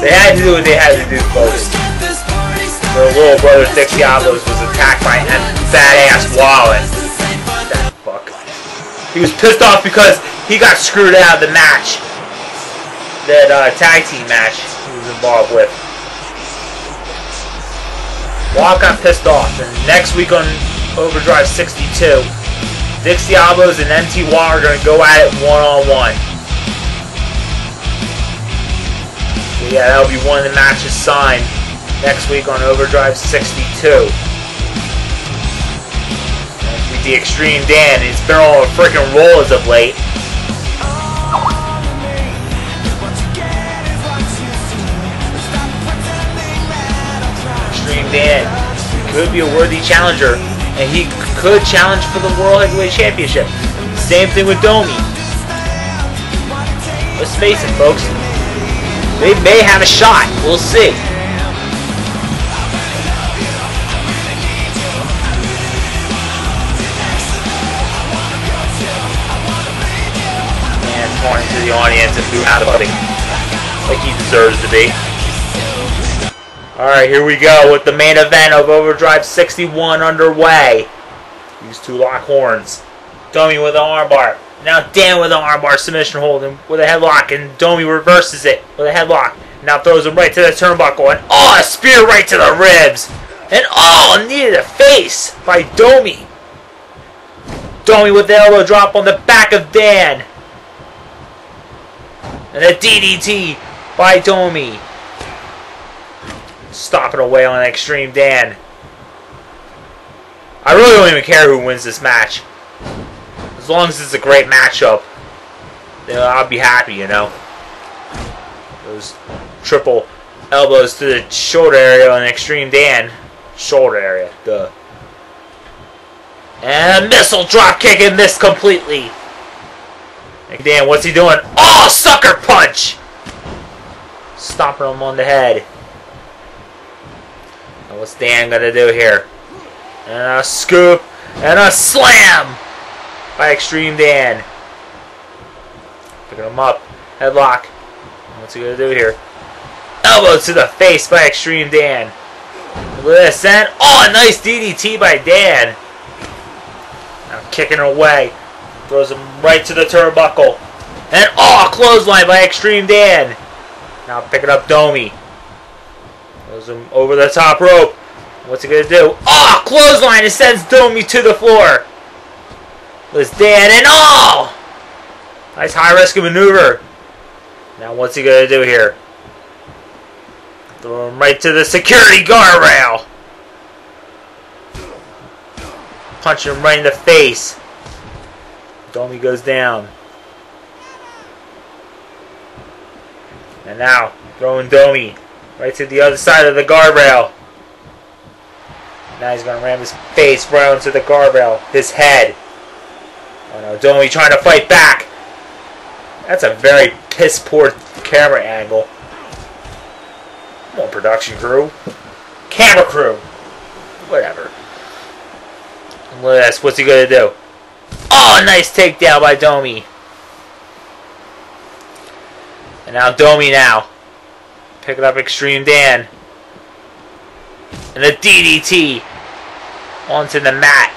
They had to do what they had to do, folks. Their little brother, Diablo, was attacked by a badass wallet. That fuck. He was pissed off because he got screwed out of the match. That tag team match he was involved with. Walt got pissed off. And next week on Overdrive 62, Diablos and MT Wall are going to go at it one-on-one. So yeah, that'll be one of the matches signed next week on Overdrive 62. With the Extreme Dan, it's been on a freaking roll as of late. Extreme Dan could be a worthy challenger, and he could challenge for the World Heavyweight Championship. Same thing with Domi. Let's face it, folks. They may have a shot. We'll see. Pointing to the audience and booing out of it like he deserves to be. Alright, here we go with the main event of Overdrive 61 underway. These two lock horns. Domi with an armbar. Now Dan with an armbar submission hold and with a headlock, and Domi reverses it with a headlock. Now throws him right to the turnbuckle, and oh, a spear right to the ribs. And oh, needed a face by Domi. Domi with the elbow drop on the back of Dan. And a DDT by Domi. Stopping away on Extreme Dan. I really don't even care who wins this match. As long as it's a great matchup, then I'll be happy, you know. Those triple elbows to the shoulder area on Extreme Dan. Shoulder area, duh. And a missile drop kick and missed completely. Dan, what's he doing? Oh, sucker punch! Stomping him on the head. Now what's Dan gonna do here? And a scoop and a slam by Extreme Dan. Picking him up. Headlock. What's he gonna do here? Elbow to the face by Extreme Dan. Look at this. And oh, a nice DDT by Dan. Now kicking away. Throws him right to the turnbuckle. And oh, a clothesline by Extreme Dan. Now picking up Domi. Throws him over the top rope. What's he going to do? Oh, clothesline. It sends Domi to the floor. There's Dan. And oh! Nice high risk maneuver. Now what's he going to do here? Throw him right to the security guardrail. Punch him right in the face. Domi goes down. And now, throwing Domi right to the other side of the guardrail. Now he's going to ram his face right onto the guardrail. His head. Oh no, Domi trying to fight back. That's a very piss-poor camera angle. Come on, production crew. Camera crew. Whatever. And look at this. What's he going to do? Oh, nice takedown by Domi. And now Domi now. Picking up Extreme Dan. And a DDT onto the mat.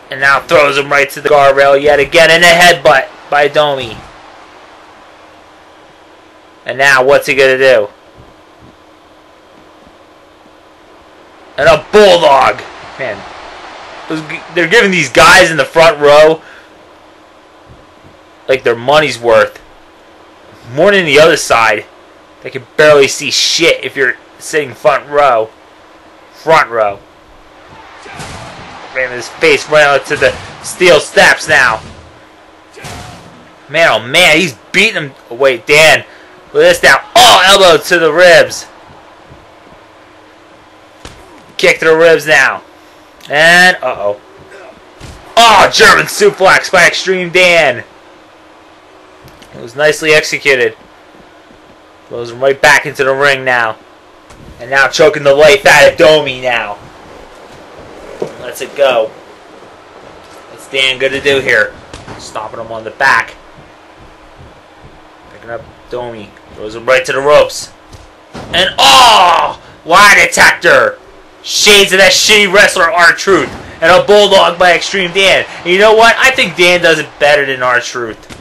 And now throws him right to the guardrail yet again. And a headbutt by Domi. And now what's he going to do? And a bulldog. Man. They're giving these guys in the front row like their money's worth. More than the other side. They can barely see shit if you're sitting front row. Front row. Ram his face right onto the steel steps now. Man, oh man, he's beating him. Oh, wait, Dan. Look at this now. Oh, elbow to the ribs. Kick to the ribs now. And, uh-oh. Oh, German suplex by Extreme Dan. It was nicely executed. Throws him right back into the ring now. And now choking the life out of Domi now. Lets it go. What's Dan going to do here? Stomping him on the back. Picking up Domi. Throws him right to the ropes. And oh! Lie detector! Shades of that shitty wrestler R-Truth. And a bulldog by Extreme Dan. And you know what? I think Dan does it better than R-Truth.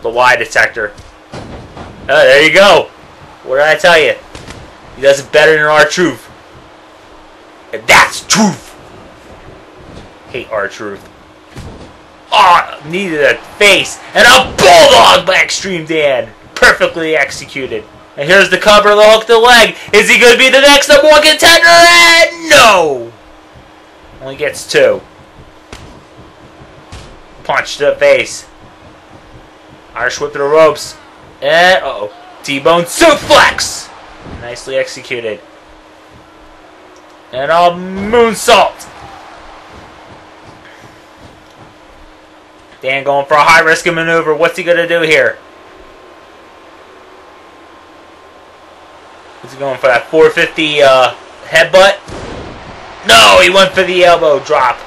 The lie detector. Oh, there you go. What did I tell you? He does it better than R-Truth. And that's truth. Hate R-Truth. Oh, knee to the face. And a bulldog by Extreme Dan. Perfectly executed. And here's the cover of the hook to the leg. Is he going to be the next #1 contender? And no! Only gets 2. Punch to the face. Irish whip to the ropes. And, uh-oh. T-bone suplex! Nicely executed. And a moonsault. Dan going for a high-risk maneuver. What's he going to do here? Is he going for that 450 headbutt? No, he went for the elbow drop.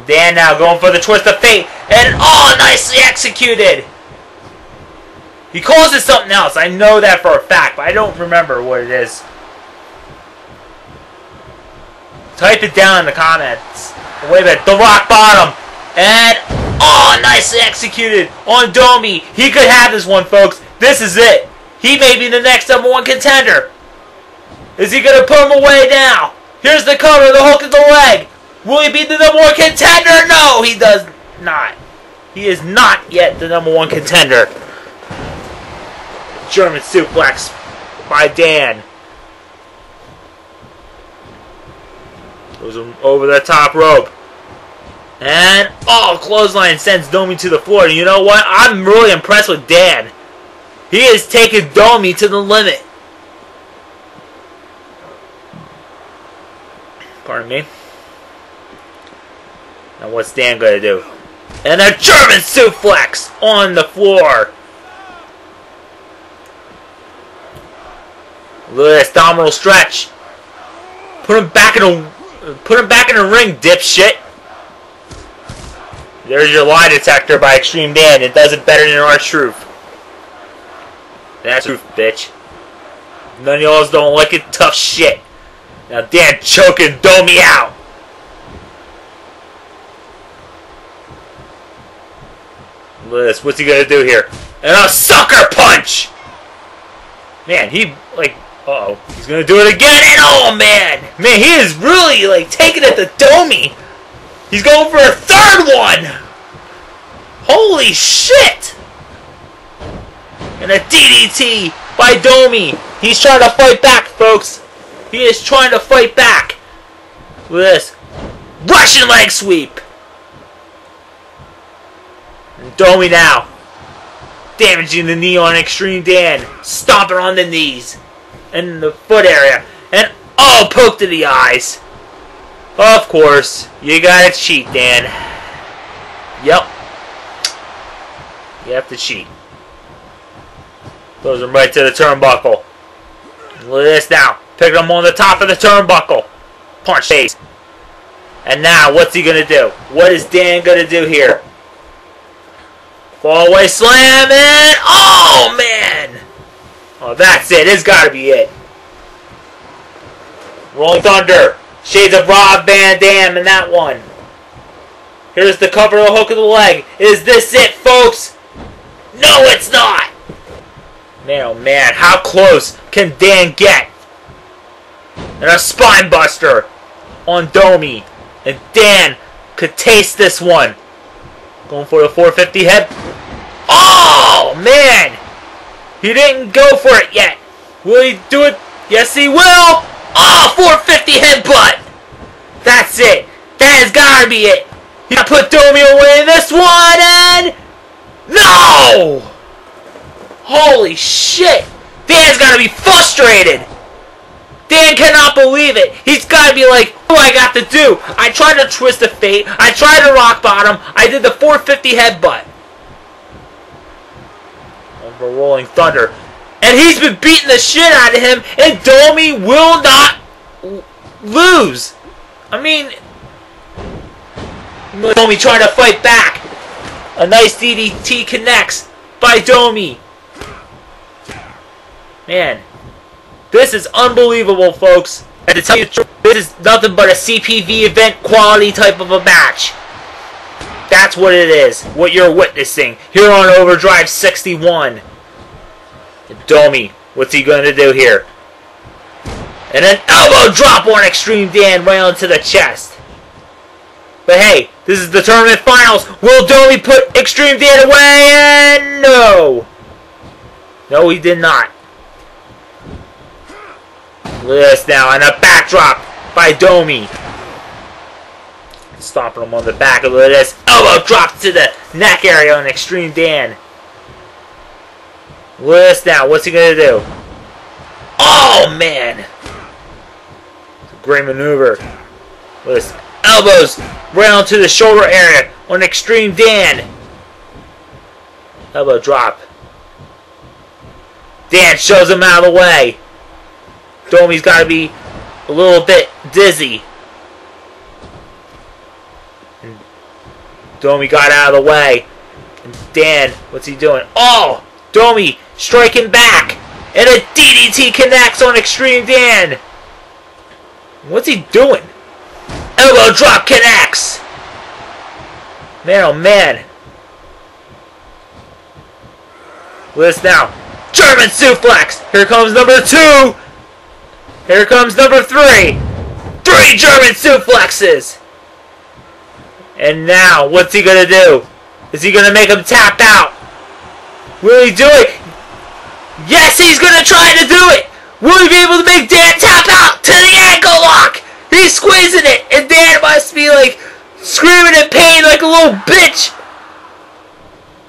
Dan now going for the twist of fate. And oh, nicely executed. He calls it something else. I know that for a fact, but I don't remember what it is. Type it down in the comments. Wait a minute, the rock bottom. And oh, nicely executed on Domi. He could have this one, folks. This is it. He may be the next #1 contender. Is he going to put him away now? Here's the cover, the hook of the leg. Will he be the #1 contender? No, he does not. He is not yet the #1 contender. German suplex by Dan. Goes him over the top rope. And, oh, clothesline sends Domi to the floor. And you know what? I'm really impressed with Dan. He is taking Domi to the limit. Pardon me. Now what's Dan going to do? And a German suplex on the floor. Look at this abdominal stretch. Put him back in the ring, dipshit. There's your lie detector by Extreme Dan. It does it better than R-Truth. That's truth, bitch. None of y'all don't like it. Tough shit. Now Dan choking Domi out. Look at this. What's he gonna do here? And a sucker punch! Man, he, like, uh-oh. He's gonna do it again, and oh, man! Man, he is really, like, taking it to Domi. He's going for a 3rd one! Holy shit! And a DDT by Domi. He's trying to fight back, folks. He is trying to fight back. Look at this. Russian leg sweep. And Domi now. Damaging the knee on Extreme Dan. Stomping on the knees. And the foot area. And, oh, poke to the eyes. Of course. You gotta cheat, Dan. Yep. You have to cheat. Throws him right to the turnbuckle. Look at this now. Picking him on the top of the turnbuckle. Punch face. And now, what's he gonna do? What is Dan gonna do here? Fallaway slam and oh man! Oh, that's it. It's gotta be it. Rolling Thunder. Shades of Rob Van Dam in that one. Here's the cover of the hook of the leg. Is this it, folks? No, it's not! Man, oh man, how close can Dan get? And a spine buster on Domi. And Dan could taste this one. Going for the 450 head. Oh, man! He didn't go for it yet. Will he do it? Yes, he will! Oh, 450 headbutt! That's it. That has got to be it. He put Domi away in this one, and... No! Holy shit! Dan's got to be frustrated. Dan cannot believe it. He's got to be like, what do I got to do? I tried to twist the fate. I tried to rock bottom. I did the 450 headbutt. Over Rolling Thunder. And he's been beating the shit out of him, and Domi will not lose. I mean, Domi trying to fight back. A nice DDT connects by Domi. Man, this is unbelievable, folks. And to tell you the truth, this is nothing but a CPV event quality type of a match. That's what it is, what you're witnessing here on Overdrive 61. Domi, what's he going to do here? And an elbow drop on Extreme Dan right onto the chest. But hey, this is the tournament finals. Will Domi put Extreme Dan away? And no. No, he did not. Look at this now, and a backdrop by Domi. Stomping him on the back. Look at this. Elbow drop to the neck area on Extreme Dan. Look at this now. What's he going to do? Oh, man. Great maneuver. Look at this. Elbows right onto the shoulder area on Extreme Dan. Elbow drop. Dan shows him out of the way. Domi's got to be a little bit dizzy. And Domi got out of the way. And Dan, what's he doing? Oh! Domi striking back. And a DDT connects on Extreme Dan. What's he doing? Elbow drop connects. Man, oh man. Look at this now. German suplex. Here comes number 2. Here comes number 3. 3 German suplexes. And now, what's he going to do? Is he going to make him tap out? Will he do it? Yes, he's going to try to do it. Will he be able to make Dan tap out to the ankle lock? He's squeezing it. And Dan must be like screaming in pain like a little bitch.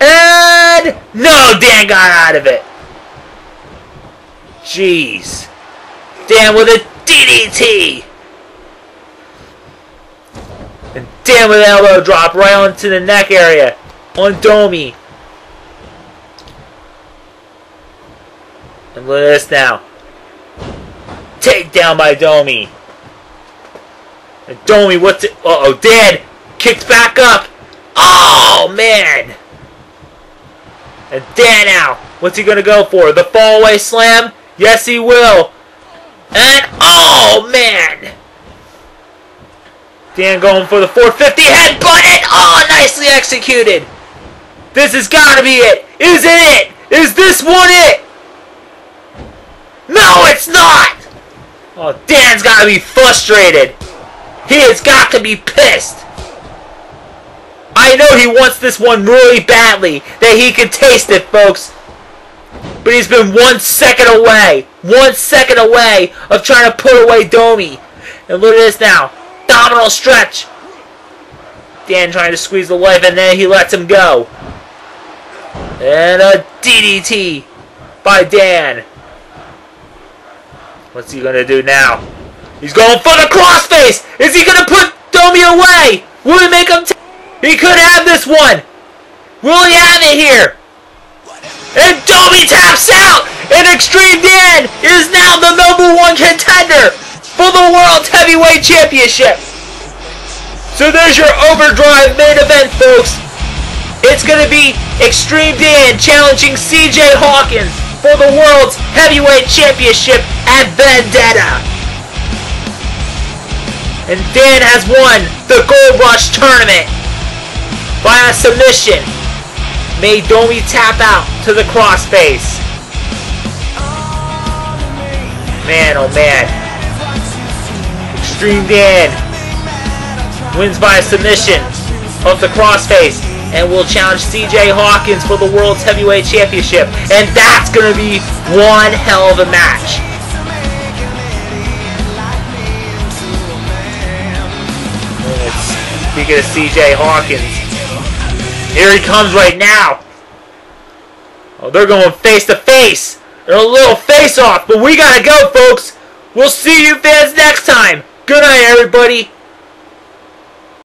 And no, Dan got out of it. Jeez. Dan with a DDT. And Dan with an elbow drop right onto the neck area on Domi. And look at this now. Takedown by Domi. And Domi, what's it? Uh-oh, Dan kicked back up. Oh, man. And Dan now, what's he going to go for? The fallaway slam? Yes, he will. And, oh, man. Dan going for the 450 headbutt. And, oh, nicely executed. This has got to be it. Is it it? Is this one it? No, it's not. Oh, Dan's got to be frustrated. He has got to be pissed. I know he wants this one really badly, that he can taste it, folks. But he's been 1 second away. 1 second away of trying to put away Domi. And look at this now. Abdominal stretch. Dan trying to squeeze the life, and then he lets him go. And a DDT by Dan. What's he going to do now? He's going for the crossface. Is he going to put Domi away? Will he make him... He could have this one. Will he have it here? And Domi taps out. And Extreme Dan is now the #1 contender for the World Heavyweight Championship. So there's your Overdrive main event, folks. It's going to be Extreme Dan challenging CJ Hawkins for the World's Heavyweight Championship at Vendetta. And Dan has won the Gold Rush Tournament by a submission. Made Domi tap out to the crossface. Man, oh man. Extreme Dan wins by a submission of the crossface and will challenge CJ Hawkins for the World's Heavyweight Championship. And that's going to be one hell of a match. Speaking of CJ Hawkins, here he comes right now. Oh, they're going face to face. They're a little face off, but we gotta go, folks. We'll see you fans next time. Good night, everybody.